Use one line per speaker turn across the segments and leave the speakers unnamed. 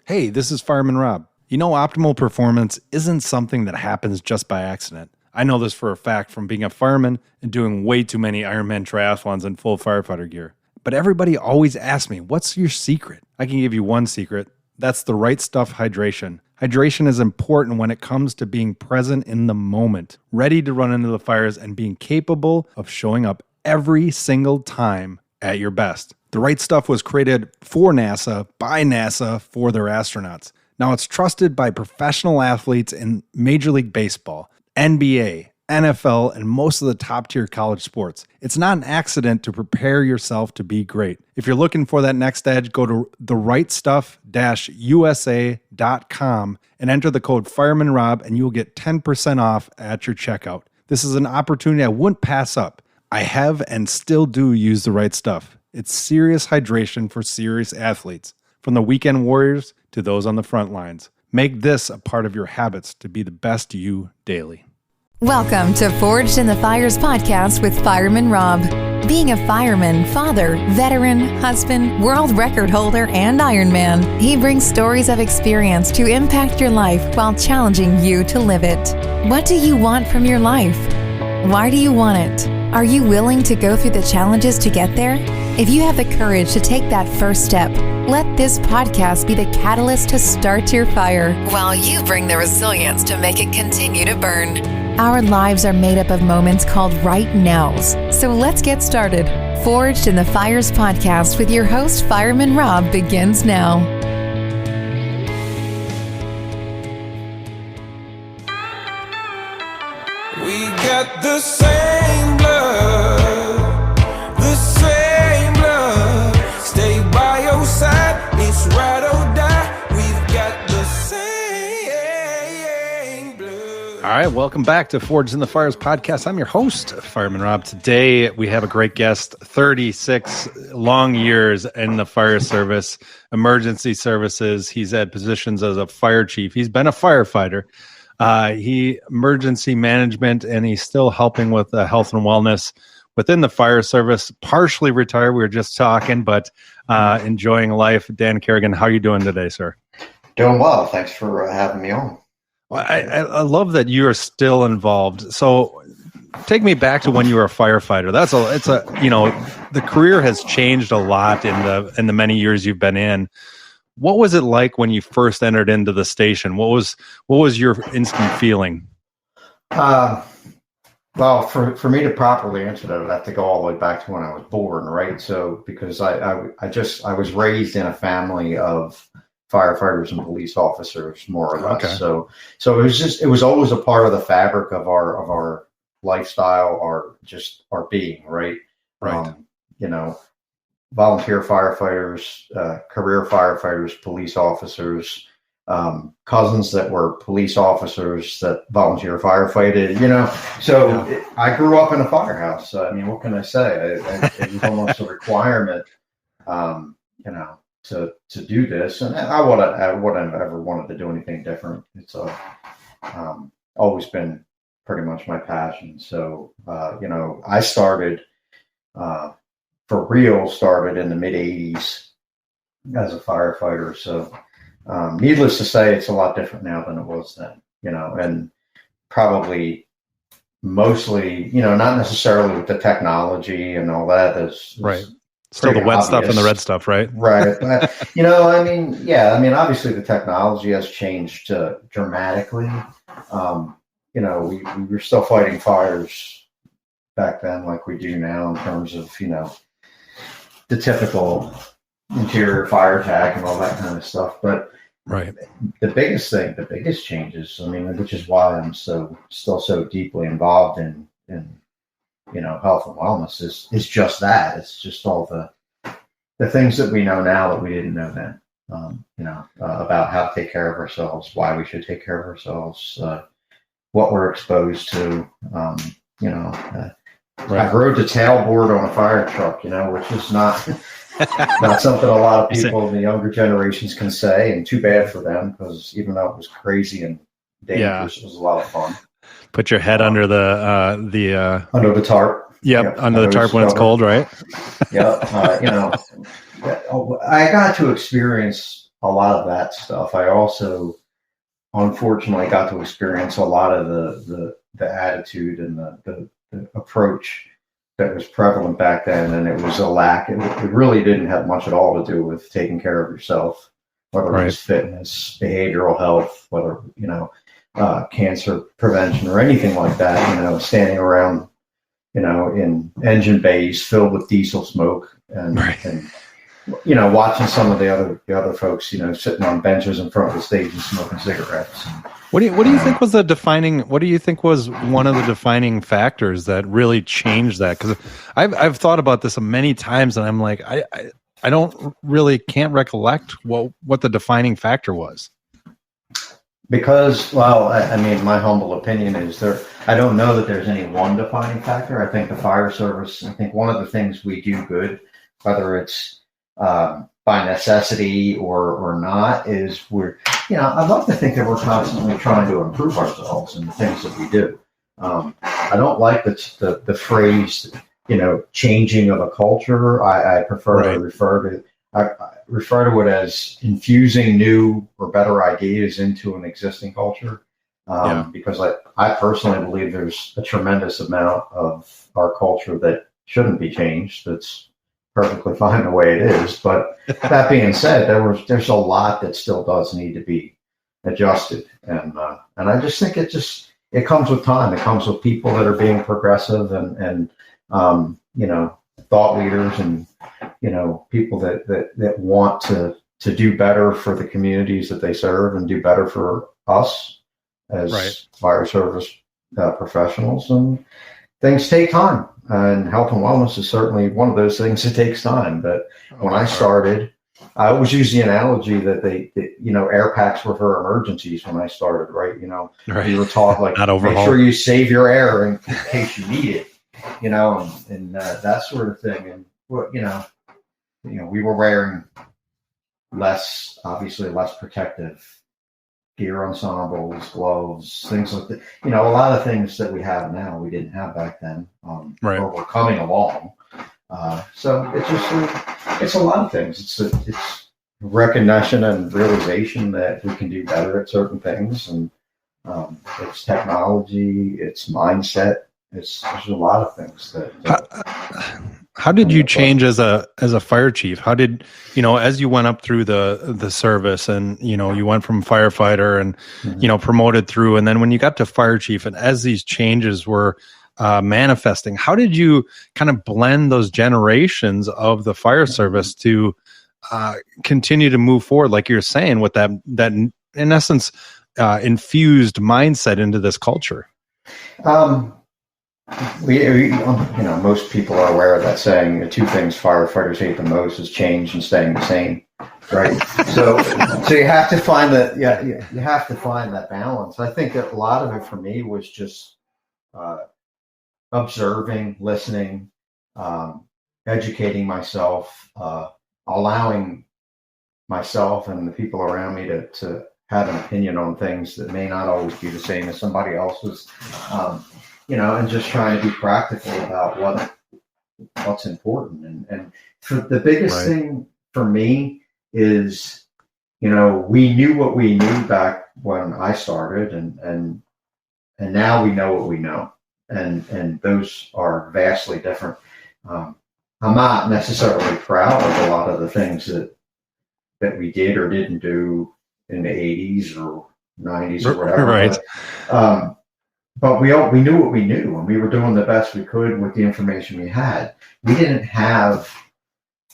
Hey, this is Fireman Rob. You know, optimal performance isn't something that happens just by accident. I know this for a fact from being a fireman and doing way too many Ironman triathlons in full firefighter gear. But everybody always asks me, what's your secret? I can give you one secret. That's the right stuff hydration. Hydration is important when it comes to being present in the moment, ready to run into the fires and being capable of showing up every single time at your best. The right stuff was created for NASA, by NASA, for their astronauts. Now it's trusted by professional athletes in Major League Baseball, NBA, NFL, and most of the top-tier college sports. It's not an accident to prepare yourself to be great. If you're looking for that next edge, go to therightstuff-usa.com and enter the code FiremanRob and you'll get 10% off at your checkout. This is an opportunity I wouldn't pass up. I have and still do use the right stuff. It's serious hydration for serious athletes, from the weekend warriors to those on the front lines. Make this a part of your habits to be the best you daily.
Welcome to Forged in the Fires podcast with Fireman Rob. Being a fireman, father, veteran, husband, world record holder, and Ironman, he brings stories of experience to impact your life while challenging you to live it. What do you want from your life? Why do you want it? Are you willing to go through the challenges to get there? If you have the courage to take that first step, let this podcast be the catalyst to start your fire while you bring the resilience to make it continue to burn. Our lives are made up of moments called right nows. So let's get started. Forged in the Fires podcast with your host, Fireman Rob, begins now.
We got the same blood, the same blood. Stay by your side, it's ride or die. We've got the same blood.
All right, welcome back to Forged in the Fires podcast. I'm your host, Fireman Rob. Today, we have a great guest, 36 long years in the fire service, emergency services. He's had positions as a fire chief. He's been a firefighter. He emergency management, and he's still helping with health and wellness within the fire service. Partially retired, we were just talking, but enjoying life. Dan Kerrigan, how are you doing today, sir?
Doing well. Thanks for having me on.
Well, I love that you are still involved. So take me back to when you were a firefighter. The career has changed a lot in the many years you've been in. What was it like when you first entered into the station? What was your instant feeling?
Well, for me to properly answer that, I'd have to go all the way back to when I was born, right? So because I was raised in a family of firefighters and police officers, more or less. Okay. So it was always a part of the fabric of our lifestyle, our being, right?
Right.
Volunteer firefighters, career firefighters, police officers, cousins that were police officers that volunteer firefighted, So yeah. I grew up in a firehouse. I mean, what can I say? It was almost a requirement, to do this. And I wouldn't ever wanted to do anything different. It's always been pretty much my passion. So, I started in the mid-'80s as a firefighter. So needless to say, it's a lot different now than it was then, and probably mostly, not necessarily with the technology and all that. Is
right. Still the wet stuff and the red stuff, right?
Right. But, obviously the technology has changed dramatically. We were still fighting fires back then like we do now in terms of, the typical interior fire attack and all that kind of stuff. But
right.
The biggest changes, which is why I'm still so deeply involved in health and wellness is just that. It's just all the things that we know now that we didn't know then, about how to take care of ourselves, why we should take care of ourselves, what we're exposed to, Right. I rode the tailboard on a fire truck, which is not something a lot of people in the younger generations can say, and too bad for them, because even though it was crazy and dangerous, It was a lot of fun.
Put your head under the
under the tarp.
Yep, under the tarp when it's cold, right?
Yeah, I got to experience a lot of that stuff. I also, unfortunately, got to experience a lot of the attitude and the approach that was prevalent back then, and it was a lack. It really didn't have much at all to do with taking care of yourself, whether it was fitness, behavioral health, whether, cancer prevention or anything like that, standing around, in engine bays filled with diesel smoke and watching some of the other folks, sitting on benches in front of the stage and smoking cigarettes.
What do you think was what do you think was one of the defining factors that really changed that? Because I've thought about this many times, and I'm like, I can't recollect what the defining factor was.
Because, well, I mean, my humble opinion is I don't know that there's any one defining factor. I think the fire service, one of the things we do good, whether it's by necessity or not, is I'd love to think that we're constantly trying to improve ourselves and the things that we do. I don't like the phrase, changing of a culture. I prefer to refer to it as infusing new or better ideas into an existing culture. Because I personally believe there's a tremendous amount of our culture that shouldn't be changed. That's perfectly fine the way it is. But that being said, there's a lot that still does need to be adjusted. And I just think it comes with time. It comes with people that are being progressive and thought leaders and, people that want to do better for the communities that they serve and do better for us as fire service professionals. And things take time. And health and wellness is certainly one of those things that takes time. But when I started, I always use the analogy that air packs were for emergencies when I started, right? You were taught make sure you save your air in case you need it, and that sort of thing. And we were wearing less protective gear, ensembles, gloves, things like that. A lot of things that we have now, we didn't have back then, or we're coming along. So it's a lot of things. It's recognition and realization that we can do better at certain things, and it's technology, it's mindset. There's a lot of things that.
How did you change as a fire chief? How did, as you went up through the service and, you went from firefighter and, promoted through, and then when you got to fire chief, and as these changes were manifesting, how did you kind of blend those generations of the fire service to continue to move forward, like you're saying, with that in essence, infused mindset into this culture?
Most people are aware of that saying, the two things firefighters hate the most is change and staying the same, right? So you have to find you have to find that balance. I think that a lot of it for me was just observing, listening, educating myself, allowing myself and the people around me to have an opinion on things that may not always be the same as somebody else's. And just trying to be practical about what's important. And for the biggest thing for me is, we knew what we knew back when I started, and now we know what we know. And those are vastly different. I'm not necessarily proud of a lot of the things that we did or didn't do in the 80s or 90s or whatever.
Right.
But we knew what we knew, and we were doing the best we could with the information we had. We didn't have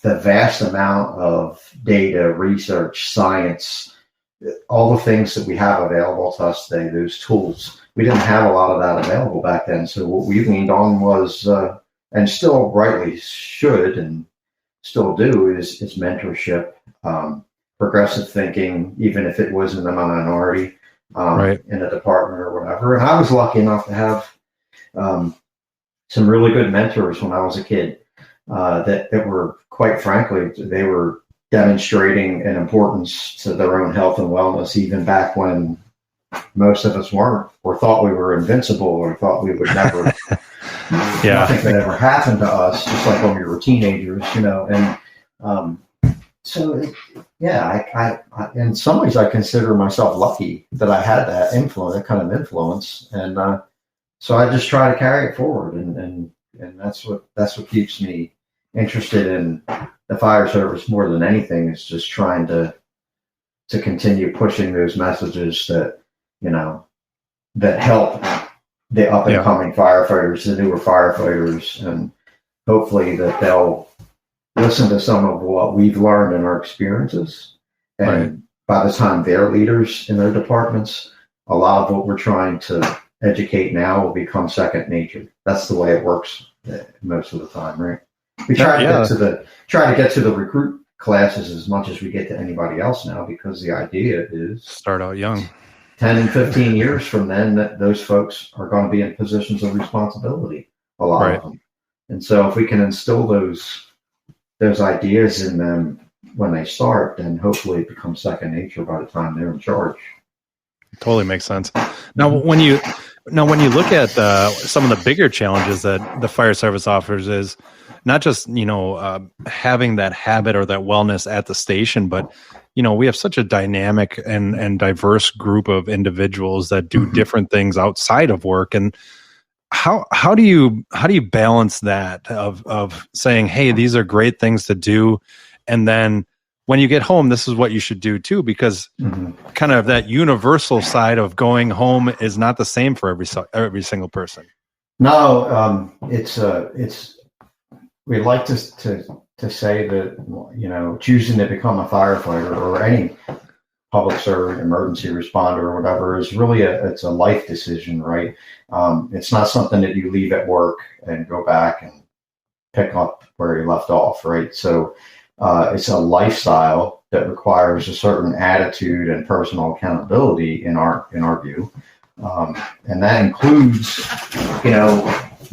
the vast amount of data, research, science, all the things that we have available to us today, those tools. We didn't have a lot of that available back then. So what we leaned on was, and still rightly should and still do, is mentorship, progressive thinking, even if it was in the minority. In a department or whatever. And I was lucky enough to have some really good mentors when I was a kid that were, quite frankly, they were demonstrating an importance to their own health and wellness, even back when most of us weren't, or thought we were invincible, or thought we would never, nothing could ever happen to us, just like when we were teenagers, and I in some ways I consider myself lucky that I had that influence, that kind of influence, and so I just try to carry it forward, and that's what keeps me interested in the fire service more than anything, is just trying to continue pushing those messages that, that help the up and coming firefighters, the newer firefighters, and hopefully that they'll listen to some of what we've learned in our experiences. And by the time they're leaders in their departments, a lot of what we're trying to educate now will become second nature. That's the way it works most of the time, right? We try to get to the recruit classes as much as we get to anybody else now, because the idea is
start out young.
10 and 15 years from then, that those folks are going to be in positions of responsibility, a lot of them. And so if we can instill those ideas in them when they start, then hopefully it becomes second nature by the time they're in charge.
Totally makes sense. Now, when you look at some of the bigger challenges that the fire service offers, is not just having that habit or that wellness at the station, but we have such a dynamic and diverse group of individuals that do different things outside of work. And how do you balance that of saying, hey, these are great things to do, and then when you get home, this is what you should do too, because kind of that universal side of going home is not the same for every single person.
No, it's we like to say that, choosing to become a firefighter or any public servant, emergency responder or whatever is really it's a life decision, right? It's not something that you leave at work and go back and pick up where you left off, right? So it's a lifestyle that requires a certain attitude and personal accountability in our view. And that includes,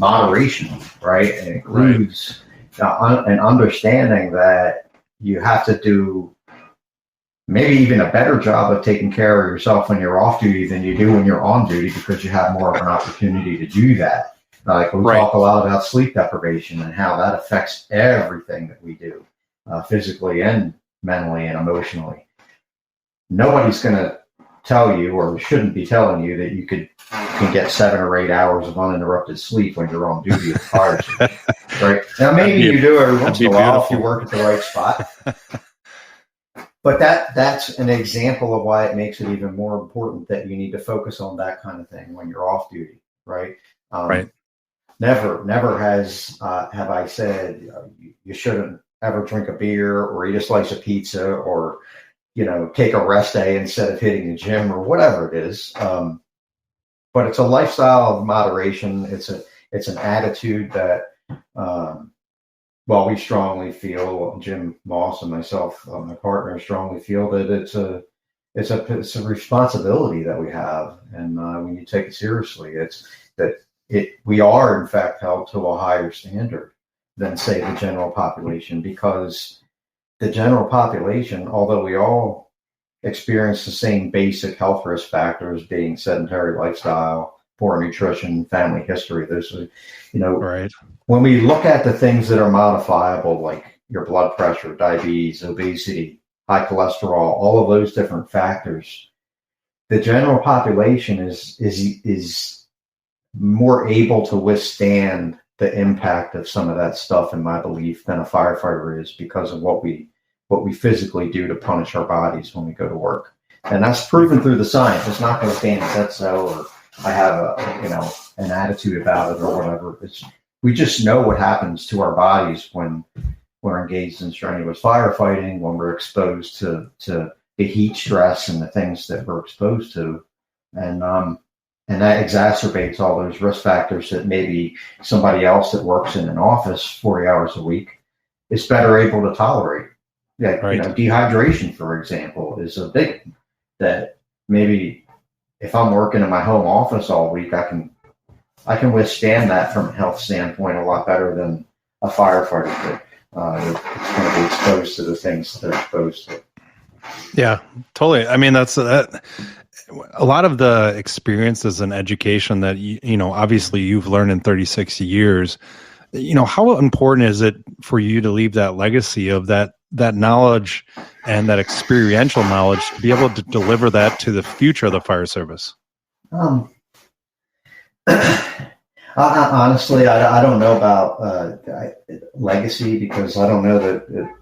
moderation, right? It includes an understanding that you have to do maybe even a better job of taking care of yourself when you're off duty than you do when you're on duty, because you have more of an opportunity to do that. Like we talk a lot about sleep deprivation and how that affects everything that we do, physically and mentally and emotionally. Nobody's going to tell you, or shouldn't be telling you, that you can get 7 or 8 hours of uninterrupted sleep when you're on duty at the fire station, right? Now, maybe you do every once in a while if you work at the right spot. But that's an example of why it makes it even more important that you need to focus on that kind of thing when you're off duty, right? Never has have I said you shouldn't ever drink a beer or eat a slice of pizza or take a rest day instead of hitting the gym or whatever it is. But it's a lifestyle of moderation. It's an attitude that we strongly feel, Jim Moss and myself, my partner, strongly feel that it's a responsibility that we have, and we need to take it seriously. We are in fact held to a higher standard than, say, the general population, because the general population, although we all experience the same basic health risk factors, being sedentary lifestyle, poor nutrition, family history, there's when we look at the things that are modifiable, like your blood pressure, diabetes, obesity, high cholesterol, all of those different factors, the general population is more able to withstand the impact of some of that stuff, in my belief, than a firefighter is, because of what we physically do to punish our bodies when we go to work. And that's proven through the science. It's not because Dan said so, or I have an attitude about it or whatever. We just know what happens to our bodies when we're engaged in strenuous firefighting, when we're exposed to the heat stress and the things that we're exposed to. And that exacerbates all those risk factors that maybe somebody else that works in an office 40 hours a week is better able to tolerate. Dehydration, for example, is a big one that maybe if I'm working in my home office all week, I can withstand that from a health standpoint a lot better than a firefighter could. It's going to be exposed to the things they're exposed to.
Yeah, totally. I mean, that's a lot of the experiences and education that obviously you've learned in 36 years. How important is it for you to leave that legacy of that that knowledge and that experiential knowledge to be able to deliver that to the future of the fire service?
Honestly, I don't know about legacy, because I don't know that.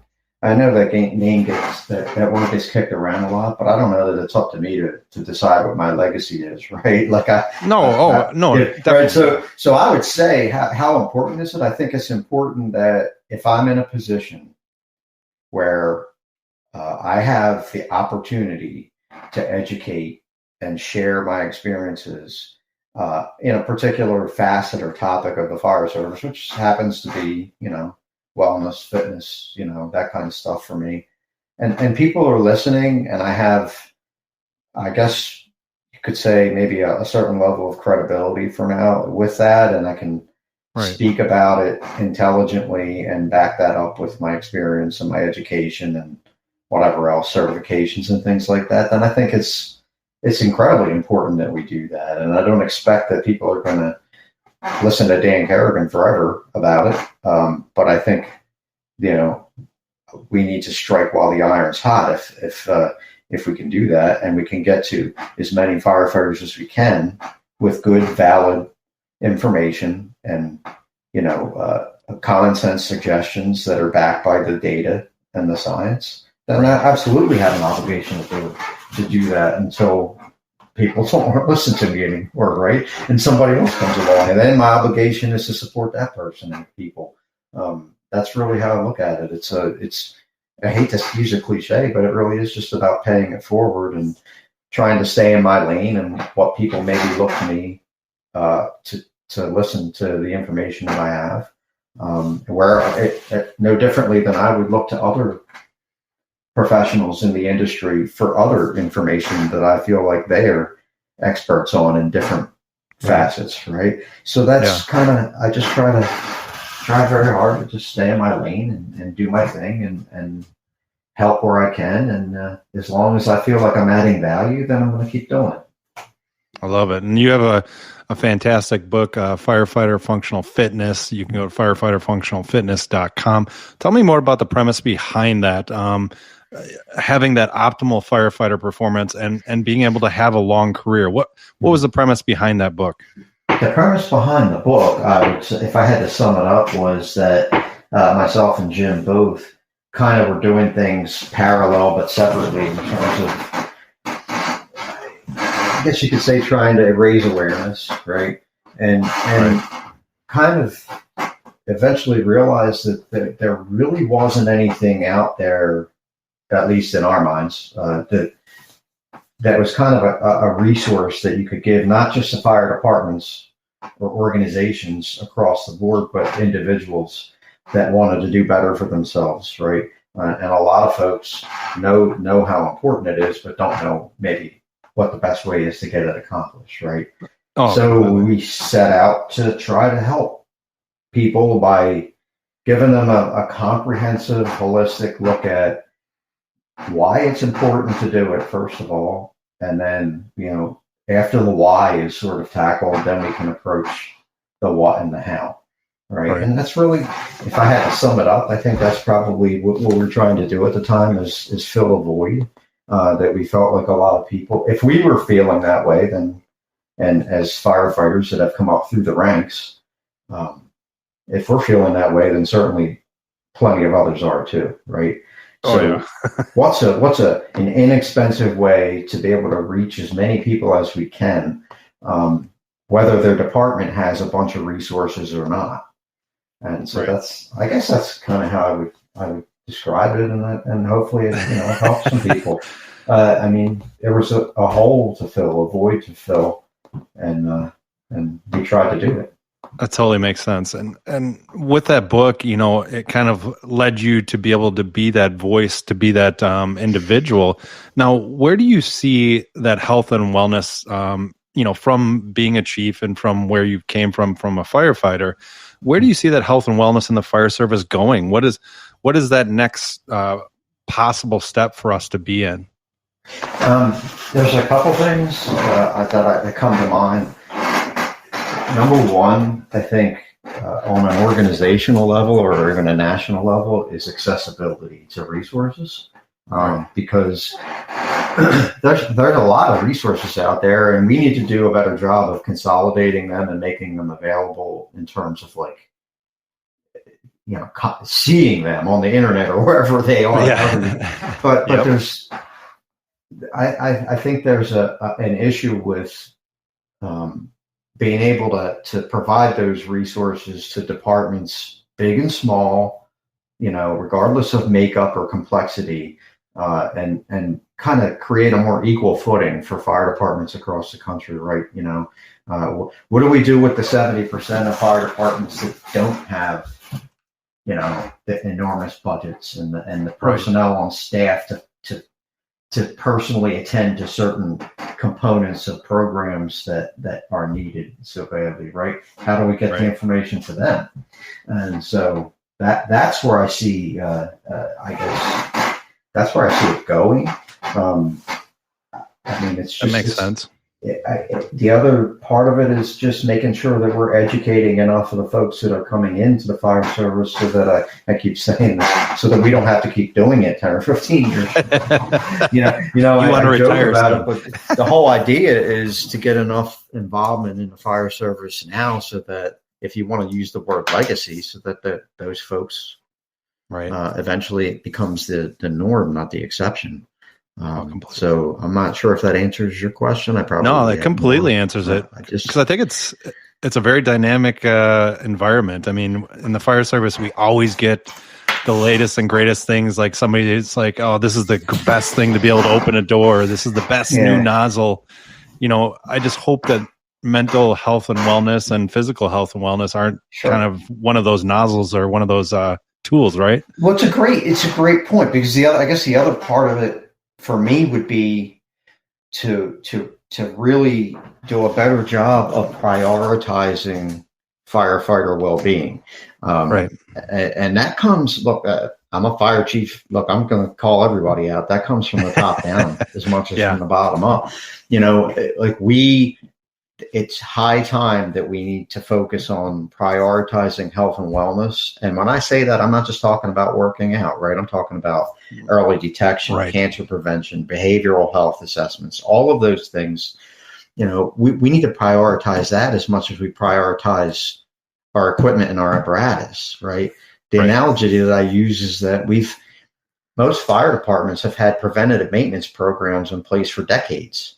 I know that name that word gets kicked around a lot, but I don't know that it's up to me to decide what my legacy is, right? Like
no.
Right. So I would say, how important is it? I think it's important that if I'm in a position where I have the opportunity to educate and share my experiences in a particular facet or topic of the fire service, which happens to be, wellness, fitness, that kind of stuff for me. And people are listening, and I have, I guess you could say, maybe a certain level of credibility for now with that. And I can speak about it intelligently and back that up with my experience and my education and whatever else, certifications and things like that. Then I think it's incredibly important that we do that. And I don't expect that people are going to listen to Dan Kerrigan forever about it. But I think, we need to strike while the iron's hot if we can do that, and we can get to as many firefighters as we can with good, valid information and, common sense suggestions that are backed by the data and the science. Then I absolutely have an obligation to do that until people don't want to listen to me anymore, right? And somebody else comes along, and then my obligation is to support that person and people. That's really how I look at it. It's I hate to use a cliche, but it really is just about paying it forward and trying to stay in my lane and what people maybe look to me to listen to the information that I have. Where it no differently than I would look to other professionals in the industry for other information that I feel like they are experts on in different facets, right? So that's kind of, I just try very hard to just stay in my lane and do my thing and help where I can. And as long as I feel like I'm adding value, then I'm going to keep doing it.
I love it. And you have a fantastic book, Firefighter Functional Fitness. You can go to firefighterfunctionalfitness.com. Tell me more about the premise behind that. Having that optimal firefighter performance and being able to have a long career. What was the premise behind that book?
The premise behind the book, if I had to sum it up, was that myself and Jim both kind of were doing things parallel but separately in terms of, I guess you could say, trying to raise awareness, right? And kind of eventually realized that there really wasn't anything out there, at least in our minds, that was kind of a resource that you could give, not just to fire departments or organizations across the board, but individuals that wanted to do better for themselves, right? And a lot of folks know how important it is, but don't know maybe what the best way is to get it accomplished, right? So we set out to try to help people by giving them a comprehensive, holistic look at why it's important to do it, first of all, and then, after the why is sort of tackled, then we can approach the what and the how, right? And that's really, if I had to sum it up, I think that's probably what we're trying to do at the time is fill a void that we felt like a lot of people, if we were feeling that way, then, and as firefighters that have come up through the ranks, if we're feeling that way, then certainly plenty of others are too, right? So what's an inexpensive way to be able to reach as many people as we can, whether their department has a bunch of resources or not? And so I guess that's kind of how I would describe it, and hopefully it helps some people. There was a hole to fill, a void to fill, and we tried to do it.
That totally makes sense. And with that book, it kind of led you to be able to be that voice, to be that individual. Now, where do you see that health and wellness, from being a chief and from where you came from a firefighter, where do you see that health and wellness in the fire service going? What is that next possible step for us to be in?
There's a couple things that come to mind. Number one, I think on an organizational level or even a national level is accessibility to resources, because there's a lot of resources out there, and we need to do a better job of consolidating them and making them available in terms of like, seeing them on the internet or wherever they are.
Yeah.
But there's, I think there's an issue with being able to provide those resources to departments, big and small, regardless of makeup or complexity, and kind of create a more equal footing for fire departments across the country, right? What do we do with the 70% of fire departments that don't have, the enormous budgets and the personnel on staff to personally attend to certain components of programs that are needed so badly, right? How do we get the information to them? And so that's where I see, I guess, that's where I see it going. It's just,
that makes sense.
The other part of it is just making sure that we're educating enough of the folks that are coming into the fire service, so that I keep saying that, so that we don't have to keep doing it 10 or 15 years. I joke about it, but the whole idea is to get enough involvement in the fire service now, so that if you want to use the word legacy, so that those folks eventually it becomes the norm, not the exception. So I'm not sure if that answers your question.
That completely answers it, because I think it's a very dynamic environment. I mean, in the fire service, we always get the latest and greatest things. Like somebody's like, "Oh, this is the best thing to be able to open a door. This is the best new nozzle." I just hope that mental health and wellness and physical health and wellness aren't kind of one of those nozzles or one of those tools, right?
Well, it's a great point, because the other part of it for me would be to really do a better job of prioritizing firefighter well-being. And that comes, look, I'm a fire chief. Look, I'm going to call everybody out. That comes from the top down as much as from the bottom up. It's high time that we need to focus on prioritizing health and wellness. And when I say that, I'm not just talking about working out, right? I'm talking about early detection, cancer prevention, behavioral health assessments, all of those things. We need to prioritize that as much as we prioritize our equipment and our apparatus, right? The analogy that I use is that most fire departments have had preventative maintenance programs in place for decades.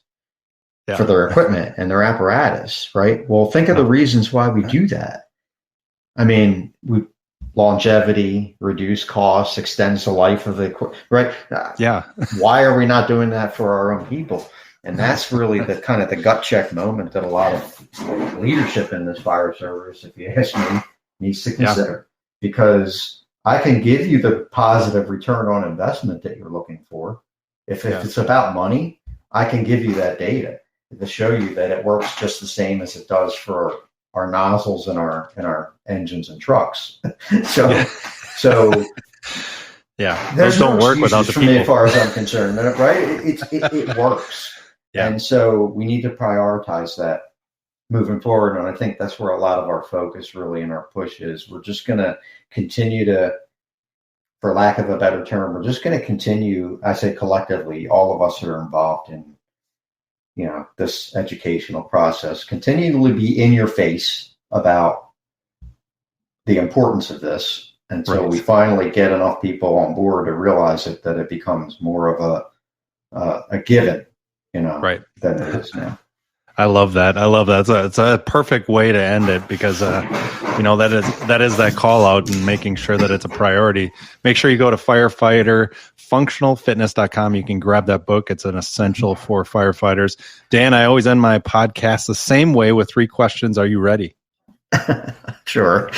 For their equipment and their apparatus, right? Well, think of the reasons why we do that. I mean, longevity, reduce costs, extends the life of the equipment, right? Why are we not doing that for our own people? And that's really the kind of the gut check moment that a lot of leadership in this fire service, if you ask me, needs to consider. Because I can give you the positive return on investment that you're looking for. If it's about money, I can give you that data to show you that it works just the same as it does for our nozzles and our engines and trucks. So
those don't work without the people.
As far as I'm concerned, right? It works. And so we need to prioritize that moving forward. And I think that's where a lot of our focus really in our push is. We're just going to continue to, for lack of a better term, we're just going to continue, I say collectively, all of us that are involved in this educational process, continually be in your face about the importance of this until we finally get enough people on board to realize that it becomes more of a given, than it is now.
I love that. It's a perfect way to end it, because that is that call out and making sure that it's a priority. Make sure you go to firefighterfunctionalfitness.com. You can grab that book. It's an essential for firefighters. Dan, I always end my podcast the same way with 3 questions. Are you ready?
Sure.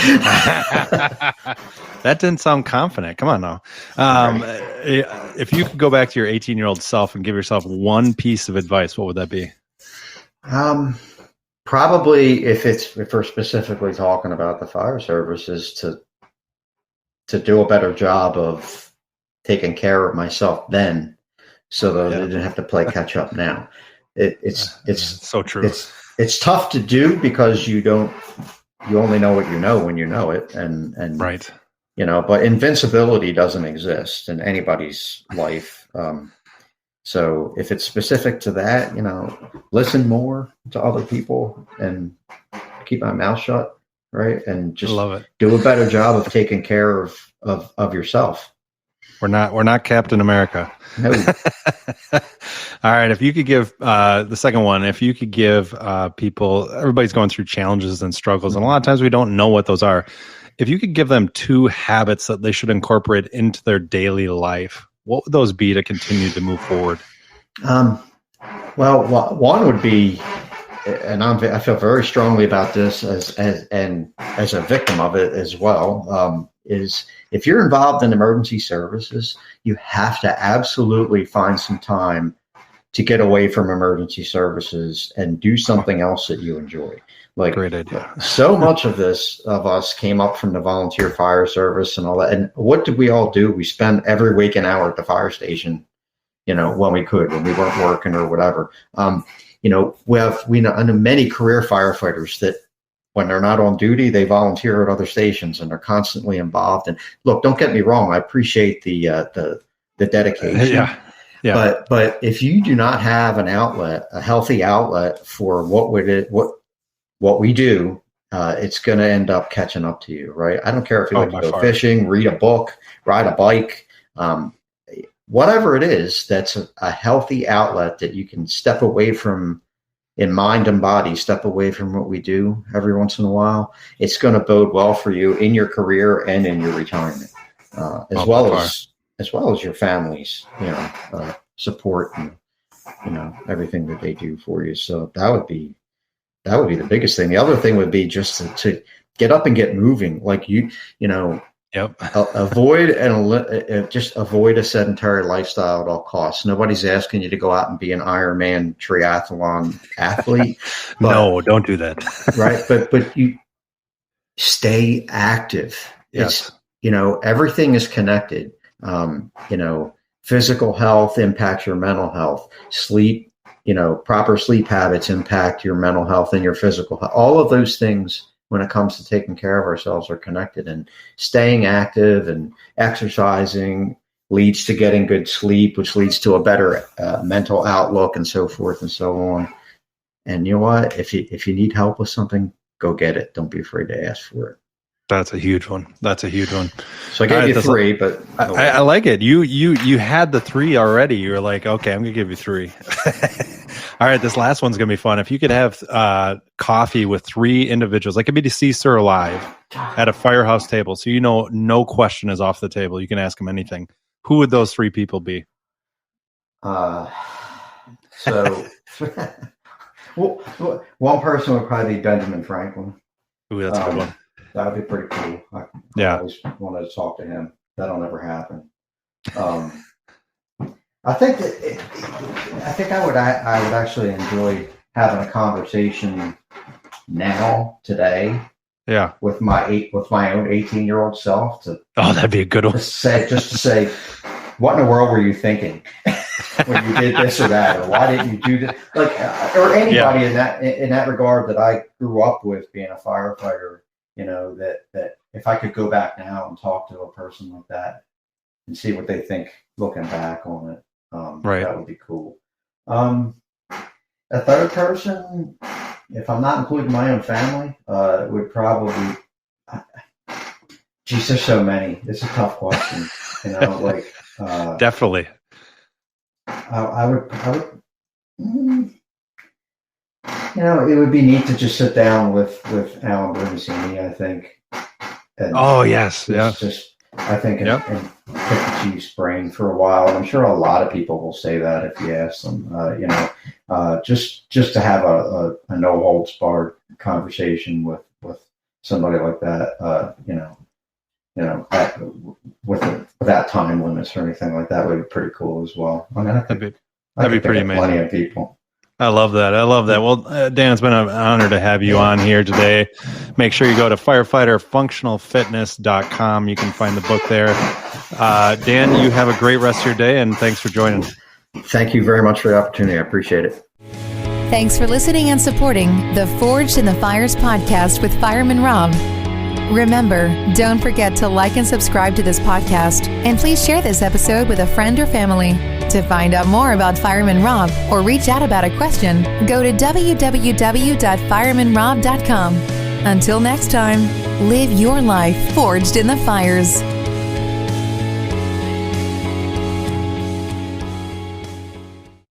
That didn't sound confident. Come on now. If you could go back to your 18-year-old self and give yourself one piece of advice, what would that be?
Probably if we're specifically talking about the fire service, is to do a better job of taking care of myself then, so that I didn't have to play catch up now. It's
so true.
It's tough to do because you don't you only know what you know when you know it. And
Right.
But invincibility doesn't exist in anybody's life. So if it's specific to that, listen more to other people and keep my mouth shut, right? And just
Love it.
do a better job of taking care of yourself.
We're not Captain America.
No.
All right. If you could give the second one, if you could give people, everybody's going through challenges and struggles, and a lot of times we don't know what those are. If you could give them 2 habits that they should incorporate into their daily life, what would those be to continue to move forward?
Well, one would be, and I feel very strongly about this as a victim of it as well, is if you're involved in emergency services, you have to absolutely find some time to get away from emergency services and do something else that you enjoy. Like,
great idea.
So much of us came up from the volunteer fire service and all that. And what did we all do? We spent every week an hour at the fire station, when we could, when we weren't working or whatever. We know many career firefighters that when they're not on duty, they volunteer at other stations and they're constantly involved. And look, don't get me wrong. I appreciate the dedication. Yeah. But if you do not have an outlet, a healthy outlet for what we do, it's going to end up catching up to you, right? I don't care if you like to go fishing, read a book, ride a bike, whatever it is, that's a healthy outlet that you can step away from in mind and body, step away from what we do every once in a while. It's going to bode well for you in your career and in your retirement, as well as your family's, support and, everything that they do for you. So that would be the biggest thing. The other thing would be just to get up and get moving. Like avoid a sedentary lifestyle at all costs. Nobody's asking you to go out and be an Ironman triathlon athlete.
No, don't do that.
Right. But you stay active.
Yes.
Everything is connected. Physical health impacts your mental health. Sleep, proper sleep habits impact your mental health and your physical health. All of those things, when it comes to taking care of ourselves, are connected, and staying active and exercising leads to getting good sleep, which leads to a better mental outlook and so forth and so on. And you know what? If you need help with something, go get it. Don't be afraid to ask for it. That's a huge one.
So
I gave you 3, but
I like it. You had the 3 already. You were like, okay, I'm going to give you 3. All right, this last one's going to be fun. If you could have coffee with 3 individuals, like it could be deceased or alive, at a firehouse table, so no question is off the table. You can ask them anything. Who would those 3 people be?
Well, one person would probably be Benjamin Franklin.
Ooh, that's a good one.
That would be pretty cool. I always wanted to talk to him. That'll never happen. I think I would actually enjoy having a conversation today.
Yeah.
With my own 18-year-old self
that'd be a good one.
to say, what in the world were you thinking when you did this or that, or why didn't you do this? Like, or anybody in that regard that I grew up with being a firefighter. That if I could go back now and talk to a person like that and see what they think looking back on it, that would be cool. A third person, if I'm not including my own family, would probably, geez, there's so many. It's a tough question,
definitely.
I would. It would be neat to just sit down with Alan Bernstein, I think. And
yes.
I think, and pick the Chiefs' brain for a while. And I'm sure a lot of people will say that if you ask them, just to have a no holds barred conversation with somebody like that, without time limits or anything like that would be pretty cool as well. I mean,
that'd be pretty amazing.
Plenty of people.
I love that. Well, Dan, it's been an honor to have you on here today. Make sure you go to firefighterfunctionalfitness.com. You can find the book there. Dan, you have a great rest of your day, and thanks for joining.
Thank you very much for the opportunity. I appreciate it.
Thanks for listening and supporting the Forged in the Fires podcast with Fireman Rob. Remember, don't forget to like and subscribe to this podcast, and please share this episode with a friend or family. To find out more about Fireman Rob or reach out about a question, go to www.firemanrob.com. Until next time, live your life forged in the fires.